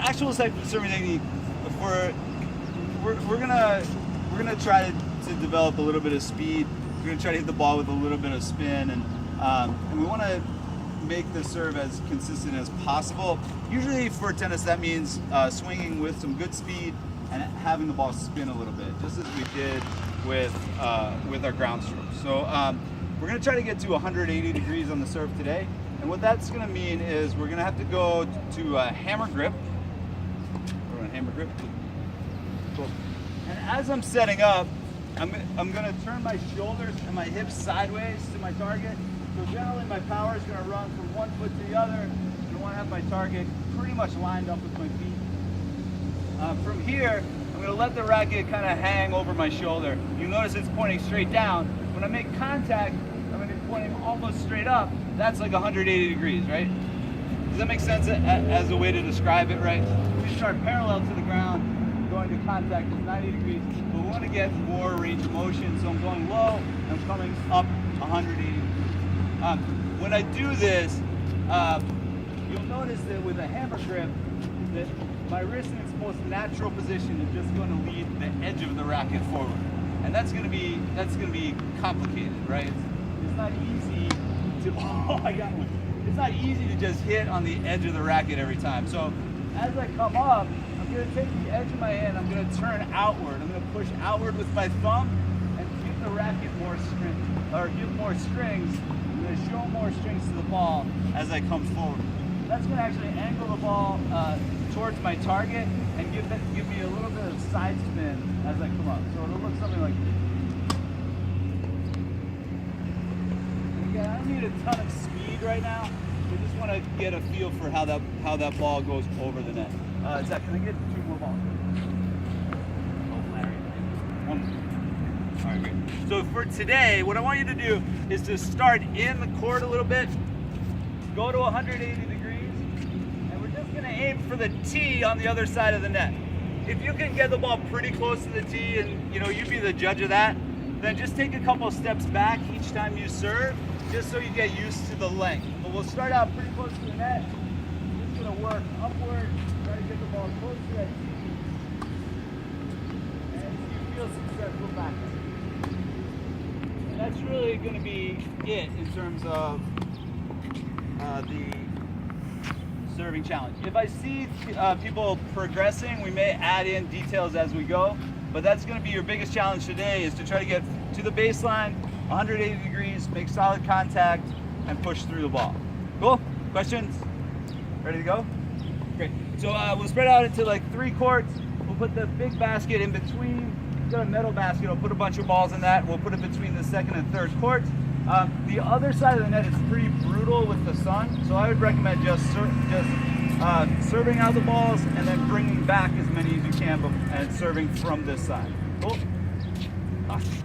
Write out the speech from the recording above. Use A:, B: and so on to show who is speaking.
A: actual serving technique, we're gonna try to develop a little bit of speed. We're gonna try to hit the ball with a little bit of spin, and we want to make the serve as consistent as possible. Usually for tennis, that means swinging with some good speed and having the ball spin a little bit, just as we did with our ground stroke. So we're gonna try to get to 180 degrees on the serve today. And what that's gonna mean is we're gonna have to go to a hammer grip. We're on hammer grip. Cool. And as I'm setting up, I'm gonna turn my shoulders and my hips sideways to my target. So generally my power is gonna run from one foot to the other. I wanna have my target pretty much lined up with my feet. From here, I'm gonna let the racket kind of hang over my shoulder. You'll notice it's pointing straight down. When I make contact, I'm gonna be pointing almost straight up. That's like 180 degrees, right? Does that make sense as a way to describe it, right? We start parallel to the ground, going to contact is 90 degrees, but we want to get more range of motion, so I'm going low, I'm coming up 180 degrees. When I do this, you'll notice that with a hammer grip, that my wrist in its most natural position is just going to lead the edge of the racket forward. And that's going to be complicated, right? It's not easy to, oh, I got one. It's not easy to just hit on the edge of the racket every time. So as I come up, I'm going to take the edge of my hand, I'm going to turn outward. I'm going to push outward with my thumb and give the racket more strength, or give more strings. I'm going to show more strings to the ball as I come forward. That's going to actually angle the ball towards my target and give me a little bit of side spin as I come up. So it'll look something like this. I don't need a ton of speed right now. We just want to get a feel for how that ball goes over the net. Zach, can I get 2 more balls? Oh, Larry. 1 more. All right, great. So for today, what I want you to do is to start in the court a little bit, go to 180 degrees, and we're just going to aim for the tee on the other side of the net. If you can get the ball pretty close to the tee, and you be the judge of that, then just take a couple steps back each time you serve, just so you get used to the length. But we'll start out pretty close to the net. Just gonna work upward, try to get the ball close to that tee. And you feel successful back. And that's really gonna be it in terms of the serving challenge. If I see people progressing, we may add in details as we go, but that's gonna be your biggest challenge today, is to try to get to the baseline, 180 degrees, make solid contact, and push through the ball. Cool? Questions? Ready to go? Great. So we'll spread out into like 3 courts. We'll put the big basket in between. We've got a metal basket. I'll put a bunch of balls in that. We'll put it between the 2nd and 3rd courts. The other side of the net is pretty brutal with the sun, so I would recommend just serving out the balls and then bringing back as many as you can and serving from this side. Cool? Awesome.